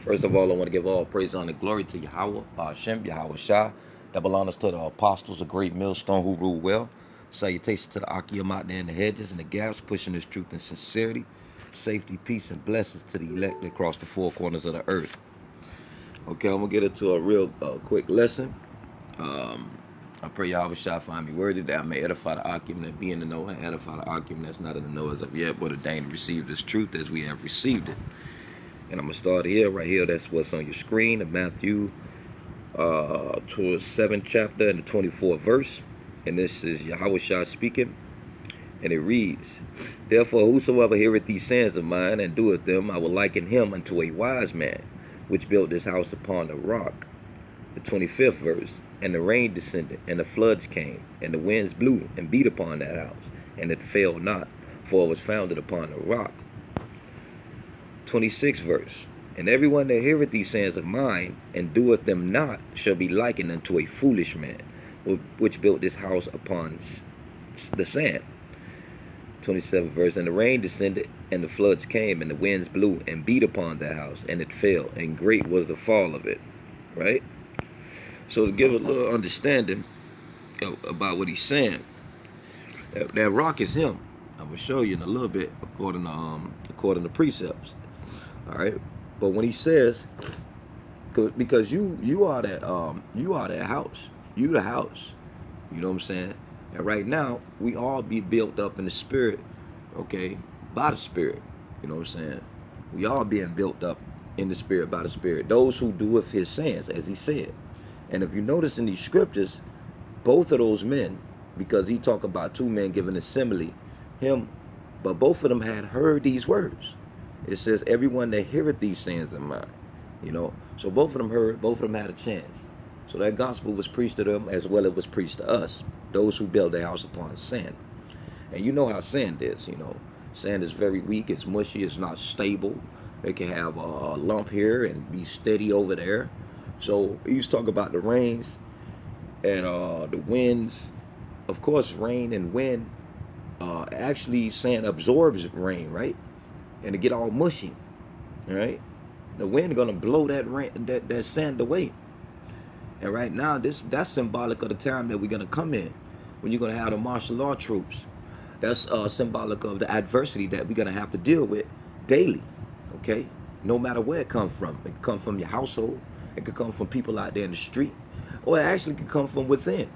First of all, I want to give all praise, honor, and glory to Yahweh, Ba'ashem, Yahweh Shah, that belongs to the apostles, a great millstone who rule well. Salutations to the Akim out there in the hedges and the gaps, pushing this truth and sincerity. Safety, peace, and blessings to the elect across the four corners of the earth. Okay, I'm going to get into a real quick lesson. I pray Yahweh Shah find me worthy that I may edify the Akim that be in the know and edify the Akim that's not in the know as of yet, but ordained to receive this truth as we have received it. And I'm going to start here, right here. That's what's on your screen of Matthew to the 7th chapter and the 24th verse. And this is Yahweh Shah speaking. And it reads, Therefore, whosoever heareth these sayings of mine and doeth them, I will liken him unto a wise man, which built his house upon the rock. The 25th verse. And the rain descended, and the floods came, and the winds blew and beat upon that house, and it fell not, for it was founded upon the rock. 26th verse. And everyone that heareth these sayings of mine, and doeth them not, shall be likened unto a foolish man, which built his house upon the sand. 27th verse. And the rain descended, and the floods came, and the winds blew and beat upon that house, and it fell, and great was the fall of it. Right? So to give a little understanding about what he's saying, that rock is him. I'm gonna show you in a little bit according to precepts. All right, but when he says, because you are that house, you the house. You know what I'm saying? And right now we all be built up in the spirit, okay, by the spirit. You know what I'm saying? We all being built up in the spirit by the spirit. Those who doeth his sayings, as he said. And if you notice in these scriptures, both of those men, because he talked about two men giving a simile, him, but both of them had heard these words. It says, everyone that heareth these sayings of mine, you know. So both of them heard, both of them had a chance. So that gospel was preached to them as well as it was preached to us, those who build their house upon sand. And you know how sand is, you know. Sand is very weak, it's mushy, it's not stable. It can have a lump here and be steady over there. So he used to talk about the rains and the winds. Of course, rain and wind, actually sand absorbs rain, right? And it get all mushy, right? The wind gonna blow that rain, that sand away. And right now, that's symbolic of the time that we're gonna come in, when you're gonna have the martial law troops. That's symbolic of the adversity that we're gonna have to deal with daily, okay? No matter where it comes from. It can come from your household. It could come from people out there in the street, or it actually could come from within,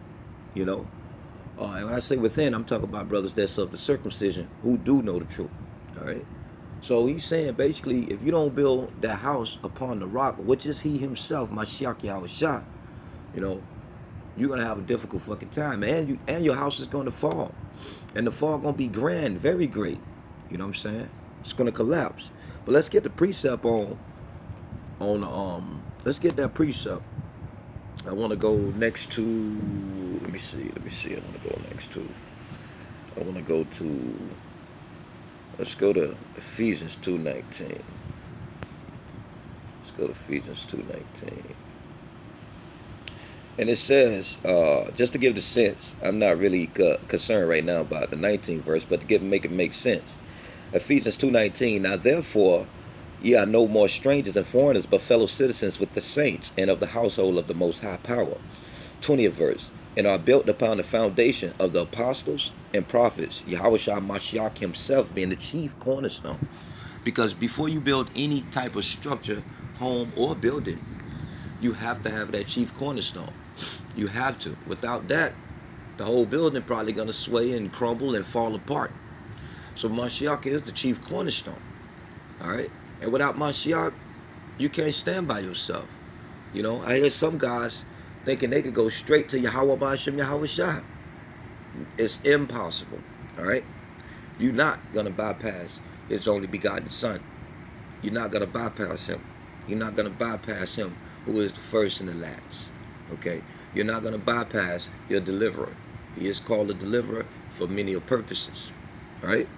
you know. And when I say within, I'm talking about brothers that's of the circumcision who do know the truth, all right? So he's saying basically, if you don't build that house upon the rock, which is he himself, Mashiach Yahweh Shah, you know, you're gonna have a difficult fucking time, and your house is gonna fall, and the fall gonna be grand, very great. You know what I'm saying? It's gonna collapse. But let's get the precept on let's get that precept. I want to go next to, let me see. I want to go next to, I want to go to, let's go to Ephesians 2:19. Let's go to Ephesians 2:19. And it says, just to give the sense, I'm not really concerned right now about the 19th verse, but to make it make sense. Ephesians 2:19, now therefore, ye are no more strangers and foreigners, but fellow citizens with the saints and of the household of the Most High Power. 20th verse, and are built upon the foundation of the apostles and prophets, Yahweh Shah Mashiach himself being the chief cornerstone. Because before you build any type of structure, home or building, you have to have that chief cornerstone. You have to. Without that, the whole building probably going to sway and crumble and fall apart. So Mashiach is the chief cornerstone. All right? And without Mashiach, you can't stand by yourself. You know, I hear some guys thinking they could go straight to Yahweh Ba'ashem Yahweh Shah. It's impossible. All right? You're not going to bypass his only begotten son. You're not going to bypass him. You're not going to bypass him who is the first and the last. Okay? You're not going to bypass your deliverer. He is called a deliverer for many purposes. All right?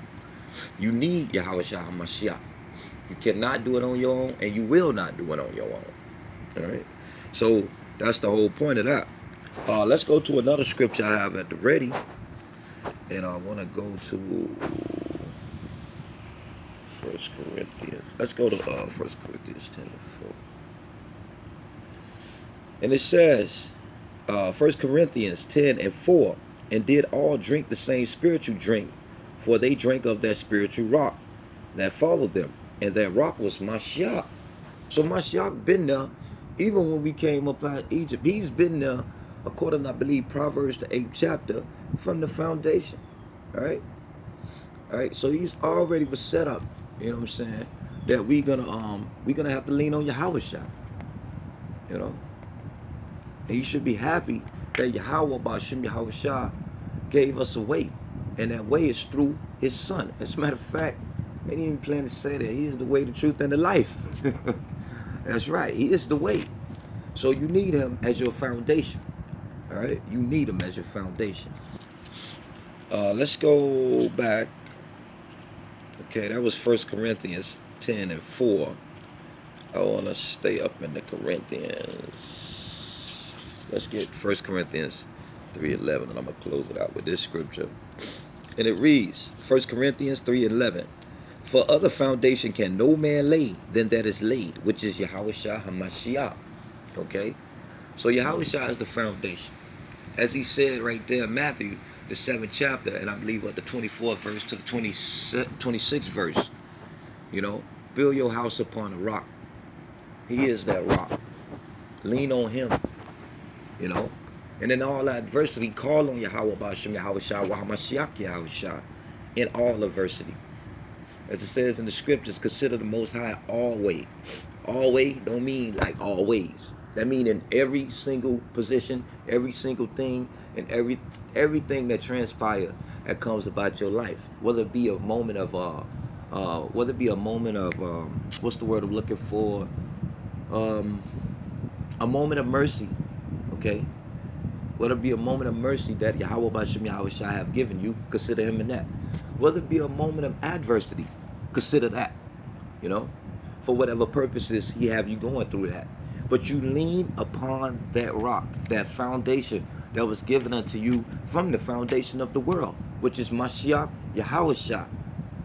You need Yahweh Shah HaMashiach. You cannot do it on your own, and you will not do it on your own. All right? So that's the whole point of that. Let's go to another scripture I have at the ready. And I want to go to First Corinthians. Let's go to First Corinthians 10:4. And it says, First Corinthians 10:4, and did all drink the same spiritual drink, for they drank of that spiritual rock that followed them, and that rock was Mashiach. So Mashiach been there, even when we came up out of Egypt. He's been there, according, I believe, Proverbs the 8th chapter, from the foundation. All right. So he's already was set up. You know what I'm saying? That we gonna have to lean on Yahweh Shah. You know, and you should be happy that Yahweh Bashim Yahweh Shah gave us a way, and that way is through His Son. As a matter of fact, I didn't even plan to say that He is the way, the truth, and the life. That's right. He is the way. So you need Him as your foundation. All right, you need Him as your foundation. Let's go back. Okay, that was First Corinthians 10:4. I want to stay up in the Corinthians. Let's get First Corinthians 3:11, and I'm going to close it out with this scripture. And it reads, First Corinthians 3:11, for other foundation can no man lay than that is laid, which is Yahweh Shah HaMashiach. Okay? So Yahweh Shah is the foundation. As he said right there in Matthew, the 7th chapter, and I believe what the 24th verse to the 26th verse. You know, build your house upon a rock. He is that rock. Lean on Him. You know, and in all adversity, call on Yahweh Bashim Yahweh Shah Wahamashiach Yahweh Shah in all adversity. As it says in the scriptures, consider the Most High always. Always don't mean like always. That means in every single position, every single thing, and everything that transpires that comes about your life. Whether it be a moment of what's the word I'm looking for? A moment of mercy. Okay? Whether it be a moment of mercy that Yahweh Bashim Yahweh Shah have given you, consider Him in that. Whether it be a moment of adversity, consider that. You know, for whatever purposes He have you going through that. But you lean upon that rock, that foundation that was given unto you from the foundation of the world, which is Mashiach Yahweh Shah.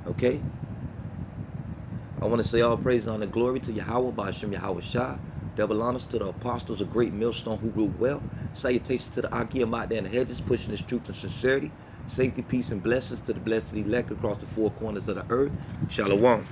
Okay? I want to say all praise and honor and glory to Yahweh Bashim Yahweh Shah. Double honors to the apostles, a great millstone who rule well. Salutations to the Akim out there in the hedges, pushing His truth and sincerity. Safety, peace, and blessings to the blessed elect across the four corners of the earth. Shalom.